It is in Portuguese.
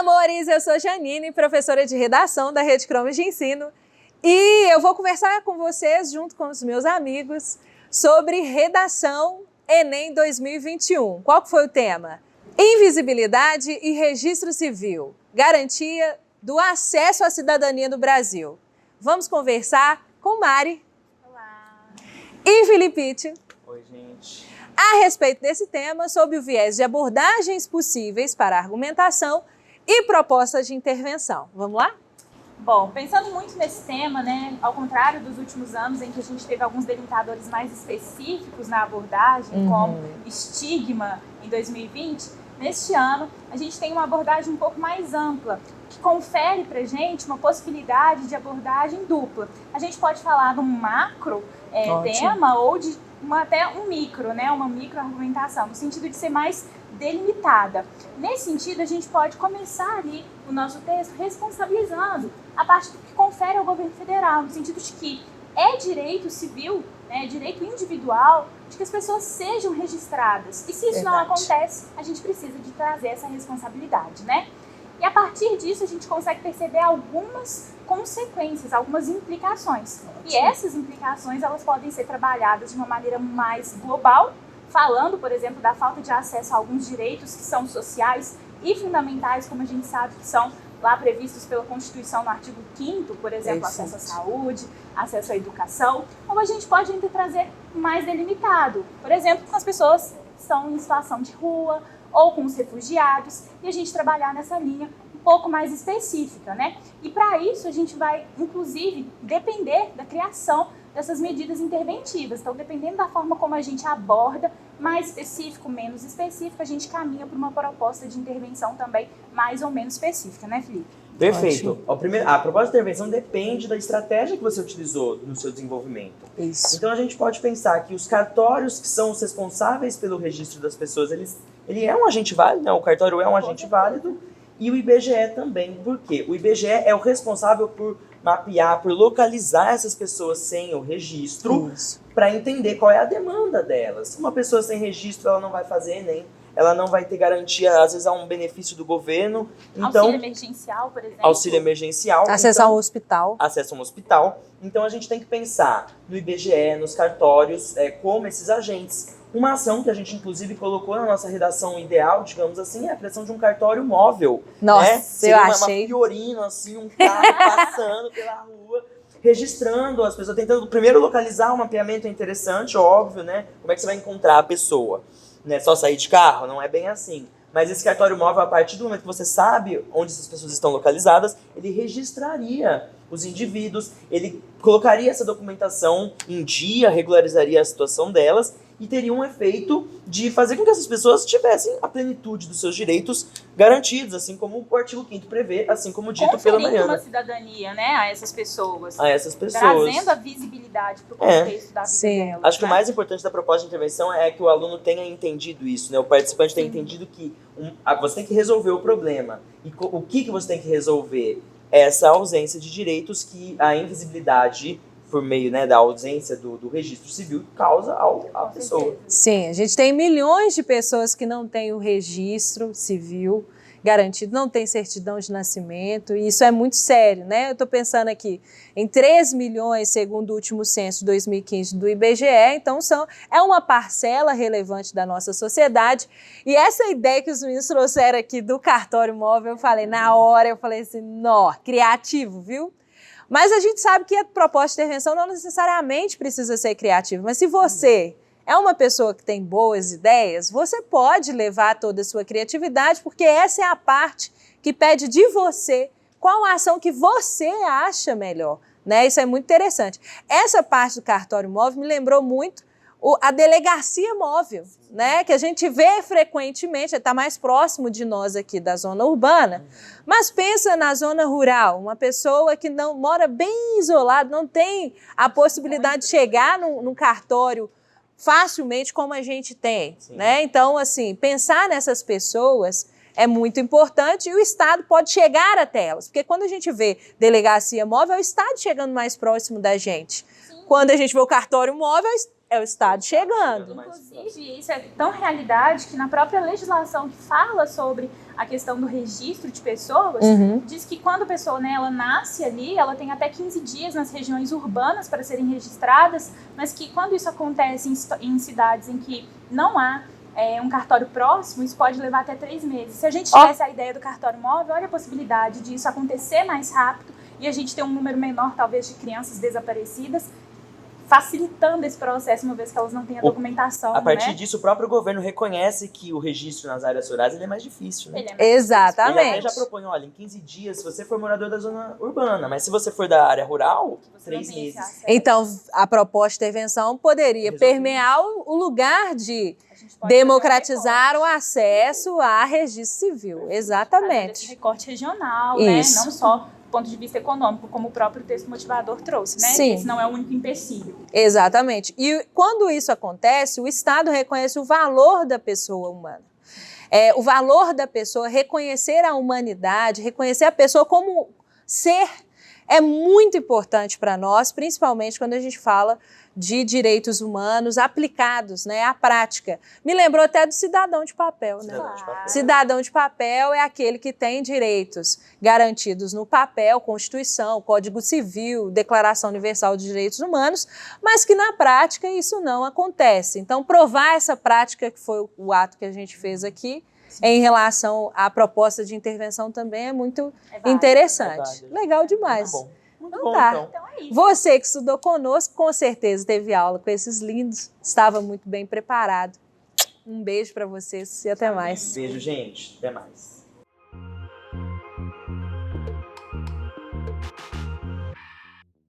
amores, eu sou Janine, professora de redação da Rede Cromes de Ensino, e eu vou conversar com vocês, junto com os meus amigos, sobre redação Enem 2021. Qual que foi o tema? Invisibilidade e registro civil, garantia do acesso à cidadania do Brasil. Vamos conversar com Mari. Olá. E Filipite. Oi, gente. A respeito desse tema, sob o viés de abordagens possíveis para argumentação e propostas de intervenção. Vamos lá? Bom, pensando muito nesse tema, né, ao contrário dos últimos anos em que a gente teve alguns delimitadores mais específicos na abordagem, como estigma em 2020, neste ano a gente tem uma abordagem um pouco mais ampla, que confere para a gente uma possibilidade de abordagem dupla. A gente pode falar de um macro tema ou de até um micro, né, uma microargumentação, no sentido de ser mais delimitada. Nesse sentido, a gente pode começar ali o nosso texto responsabilizando a parte que confere ao governo federal, no sentido de que é direito civil, né, direito individual, de que as pessoas sejam registradas. E se isso não acontece, a gente precisa de trazer essa responsabilidade, né? E a partir disso, a gente consegue perceber algumas consequências, algumas implicações. E essas implicações, elas podem ser trabalhadas de uma maneira mais global, falando, por exemplo, da falta de acesso a alguns direitos que são sociais e fundamentais, como a gente sabe que são lá previstos pela Constituição no artigo 5º, por exemplo, acesso à saúde, acesso à educação, ou a gente pode ainda trazer mais delimitado, por exemplo, com as pessoas que estão em situação de rua ou com os refugiados, e a gente trabalhar nessa linha um pouco mais específica, né? E para isso a gente vai, inclusive, depender da criação dessas medidas interventivas. Então, dependendo da forma como a gente aborda, mais específico, menos específico, a gente caminha para uma proposta de intervenção também mais ou menos específica, né, Felipe? Perfeito. A proposta de intervenção depende da estratégia que você utilizou no seu desenvolvimento. Isso. Então, a gente pode pensar que os cartórios que são os responsáveis pelo registro das pessoas, ele é um agente válido, né? O cartório é um agente válido, e o IBGE também. Por quê? O IBGE é o responsável por mapear, por localizar essas pessoas sem o registro, para entender qual é a demanda delas. Uma pessoa sem registro, ela não vai fazer Enem, ela não vai ter garantia, às vezes há um benefício do governo. Então, auxílio emergencial, por exemplo. Auxílio emergencial. Acesso a um hospital. Acesso a um hospital. Então a gente tem que pensar no IBGE, nos cartórios, como esses agentes. Uma ação que a gente, inclusive, colocou na nossa redação ideal, digamos assim, é a criação de um cartório móvel. Nossa, né? Seria eu uma achei. fiorina, assim, um carro passando pela rua, registrando as pessoas, tentando primeiro localizar. O mapeamento é interessante, óbvio, né? Como é que você vai encontrar a pessoa? Né? Só sair de carro? Não é bem assim. Mas esse cartório móvel, a partir do momento que você sabe onde essas pessoas estão localizadas, ele registraria os indivíduos, ele colocaria essa documentação em dia, regularizaria a situação delas e teria um efeito de fazer com que essas pessoas tivessem a plenitude dos seus direitos garantidos, assim como o artigo 5º prevê, assim como dito pela Mariana. Conferindo uma cidadania, né, a essas pessoas. A essas pessoas. Trazendo a visibilidade para o contexto da vida delas. Acho que né? o mais importante da proposta de intervenção é que o aluno tenha entendido isso, né? O participante tenha entendido que você tem que resolver o problema. E o que você tem que resolver? Essa ausência de direitos que a invisibilidade, por meio, né, da ausência do registro civil, causa à pessoa. Sim, a gente tem milhões de pessoas que não têm o registro civil garantido, não tem certidão de nascimento, e isso é muito sério, né? Eu estou pensando aqui em 3 milhões, segundo o último censo de 2015 do IBGE, então é uma parcela relevante da nossa sociedade, e essa ideia que os meninos trouxeram aqui do cartório móvel, eu falei assim, nó, criativo, viu? Mas a gente sabe que a proposta de intervenção não necessariamente precisa ser criativa, mas se você é uma pessoa que tem boas ideias, você pode levar toda a sua criatividade, porque essa é a parte que pede de você qual a ação que você acha melhor, né? Isso é muito interessante. Essa parte do cartório móvel me lembrou muito a delegacia móvel, né? Que a gente vê frequentemente, está mais próximo de nós aqui da zona urbana, mas pensa na zona rural, uma pessoa que não mora bem isolada, não tem a possibilidade de chegar num cartório facilmente como a gente tem, né? Então, assim, pensar nessas pessoas é muito importante e o Estado pode chegar até elas, porque quando a gente vê delegacia móvel, é o Estado chegando mais próximo da gente. Quando a gente vê o cartório móvel, é o Estado chegando. Inclusive, isso é tão realidade que na própria legislação que fala sobre a questão do registro de pessoas, diz que quando a pessoa, né, ela nasce ali, ela tem até 15 dias nas regiões urbanas para serem registradas, mas que quando isso acontece em cidades em que não há um cartório próximo, isso pode levar até 3 meses. Se a gente tivesse a ideia do cartório móvel, olha a possibilidade disso acontecer mais rápido e a gente ter um número menor, talvez, de crianças desaparecidas, facilitando esse processo, uma vez que elas não têm a documentação. A partir disso, o próprio governo reconhece que o registro nas áreas rurais ele é mais difícil, né? Exatamente. Ele até já propõe, olha, em 15 dias, se você for morador da zona urbana, mas se você for da área rural, 3 meses. Então, a proposta de intervenção poderia permear o lugar de democratizar o acesso a registro civil. Exatamente. Esse recorte regional, né? Não só do ponto de vista econômico, como o próprio texto motivador trouxe, né? Sim. Esse não é o único empecilho. Exatamente. E quando isso acontece, o Estado reconhece o valor da pessoa humana. O valor da pessoa, reconhecer a humanidade, reconhecer a pessoa como ser, é muito importante para nós, principalmente quando a gente fala de direitos humanos aplicados, né, à prática. Me lembrou até do cidadão de papel, né? Cidadão de papel é aquele que tem direitos garantidos no papel, Constituição, Código Civil, Declaração Universal de Direitos Humanos, mas que na prática isso não acontece. Então, provar essa prática, que foi o ato que a gente fez aqui, em relação à proposta de intervenção também é muito interessante. Legal demais. Muito bom. Muito Então bom, tá. Então é isso. Você que estudou conosco, com certeza teve aula com esses lindos, estava muito bem preparado. Um beijo para vocês e até mais. Beijo, gente. Até mais.